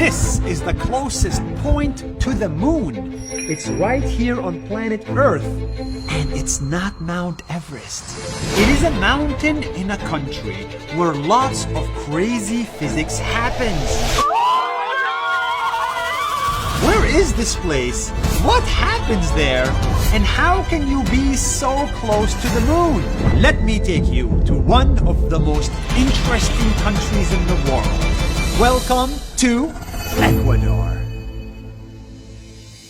This is the closest point to the moon. It's right here on planet Earth. And it's not Mount Everest. It is a mountain in a country where lots of crazy physics happens. Where is this place? What happens there? And how can you be so close to the moon? Let me take you to one of the most interesting countries in the world. Welcome to Ecuador.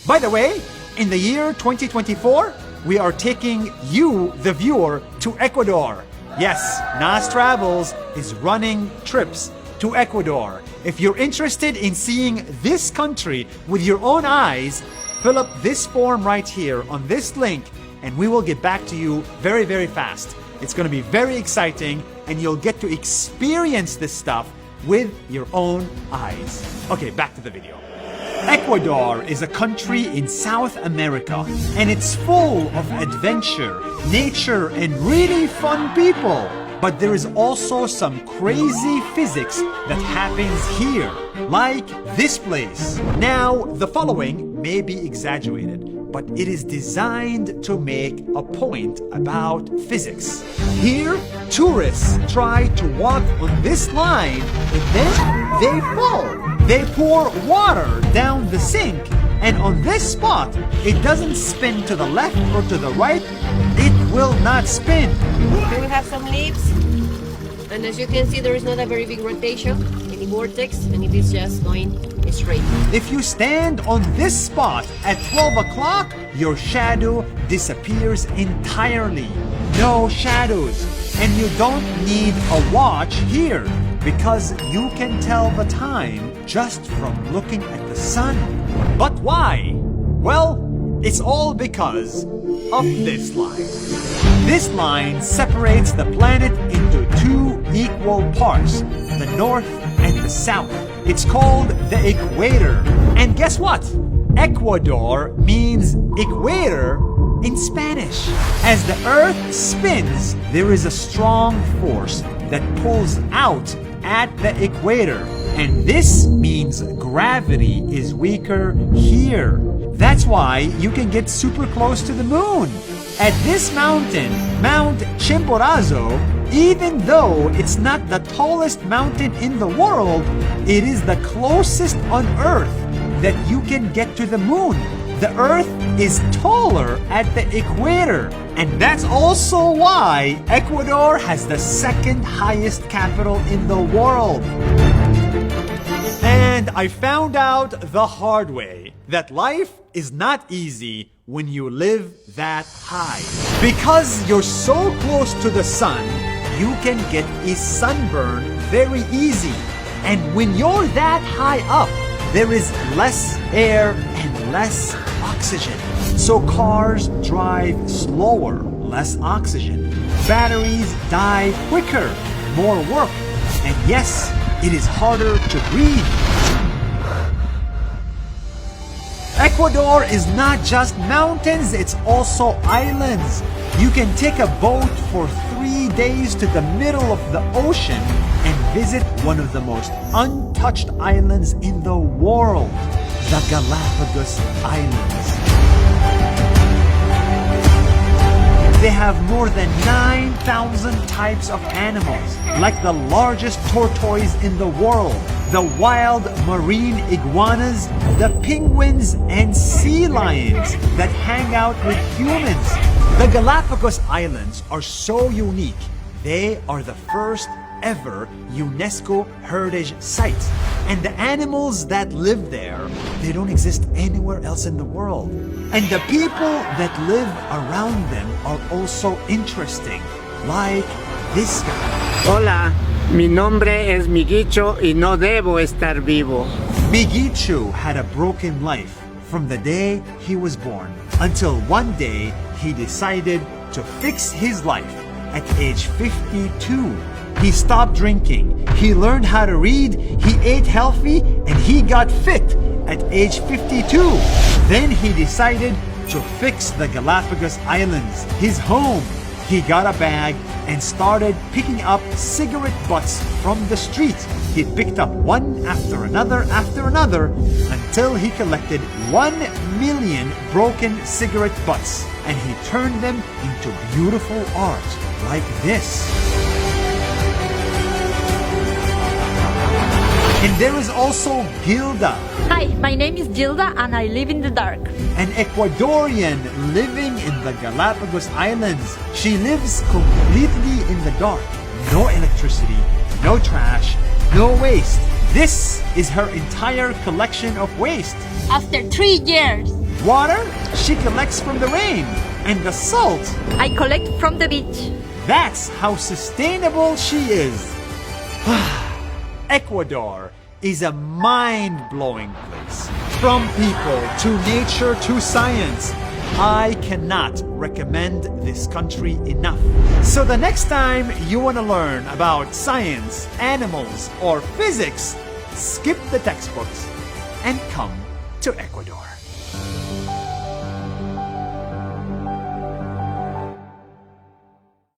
By the way, in the year 2024, we are taking you, the viewer, to Ecuador. Yes, Nas Travels is running trips to Ecuador. If you're interested in seeing this country with your own eyes, fill up this form right here on this link and we will get back to you very, very fast. It's going to be very exciting and you'll get to experience this stuff with your own eyes. Okay, back to the video. Ecuador is a country in South America and it's full of adventure, nature, and really fun people. But there is also some crazy physics that happens here, like this place. Now, the following may be exaggerated, but it is designed to make a point about physics. Here, tourists try to walk on this line and then they fall. They pour water down the sink, and on this spot, it doesn't spin to the left or to the right. It will not spin. Here we have some leaves, and as you can see, there is not a very big rotation, any vortex, and it is just going straight. If you stand on this spot at 12 o'clock, your shadow disappears entirely. No shadows. And you don't need a watch here because you can tell the time just from looking at the sun. But why? Well, it's all because of this line. This line separates the planet into two equal parts, the north and the south. It's called the equator. And guess what? Ecuador means equator in Spanish. As the earth spins, there is a strong force that pulls out at the equator. And this means gravity is weaker here. That's why you can get super close to the moon. At this mountain, Mount Chimborazo, even though it's not the tallest mountain in the world, it is the closest on Earth that you can get to the moon. The Earth is taller at the equator. And that's also why Ecuador has the second highest capital in the world. And I found out the hard way that life is not easy when you live that high. Because you're so close to the sun, you can get a sunburn very easy. And when you're that high up, there is less air and less oxygen. So cars drive slower, less oxygen. Batteries die quicker, more work. And yes, it is harder to breathe. Ecuador is not just mountains, it's also islands. You can take a boat for 3 days to the middle of the ocean and visit one of the most untouched islands in the world, the Galapagos Islands. They have more than 9,000 types of animals, like the largest tortoise in the world, the wild marine iguanas, the penguins, and sea lions that hang out with humans. The Galapagos Islands are so unique. They are the first ever UNESCO heritage site. And the animals that live there, they don't exist anywhere else in the world. And the people that live around them are also interesting, like this guy. Hola, mi nombre es Miguicho y no debo estar vivo. Miguicho had a broken life from the day he was born until one day he decided to fix his life at age 52. He stopped drinking, he learned how to read, he ate healthy, and he got fit at age 52. Then he decided to fix the Galapagos Islands, his home. He got a bag and started picking up cigarette butts from the street. He picked up one after another until he collected 1 million broken cigarette butts, and he turned them into beautiful art like this. And there is also Gilda, Hi, my name is Gilda and I live in the dark. an Ecuadorian living in the Galapagos Islands. She lives completely in the dark. No electricity, no trash, no waste. This is her entire collection of waste. After 3 years, Water, she collects from the rain. And the salt, I collect from the beach. that's how sustainable she is. Ecuador is a mind-blowing place. From people to nature to science, I cannot recommend this country enough. So the next time you want to learn about science, animals, or physics, skip the textbooks and come to Ecuador.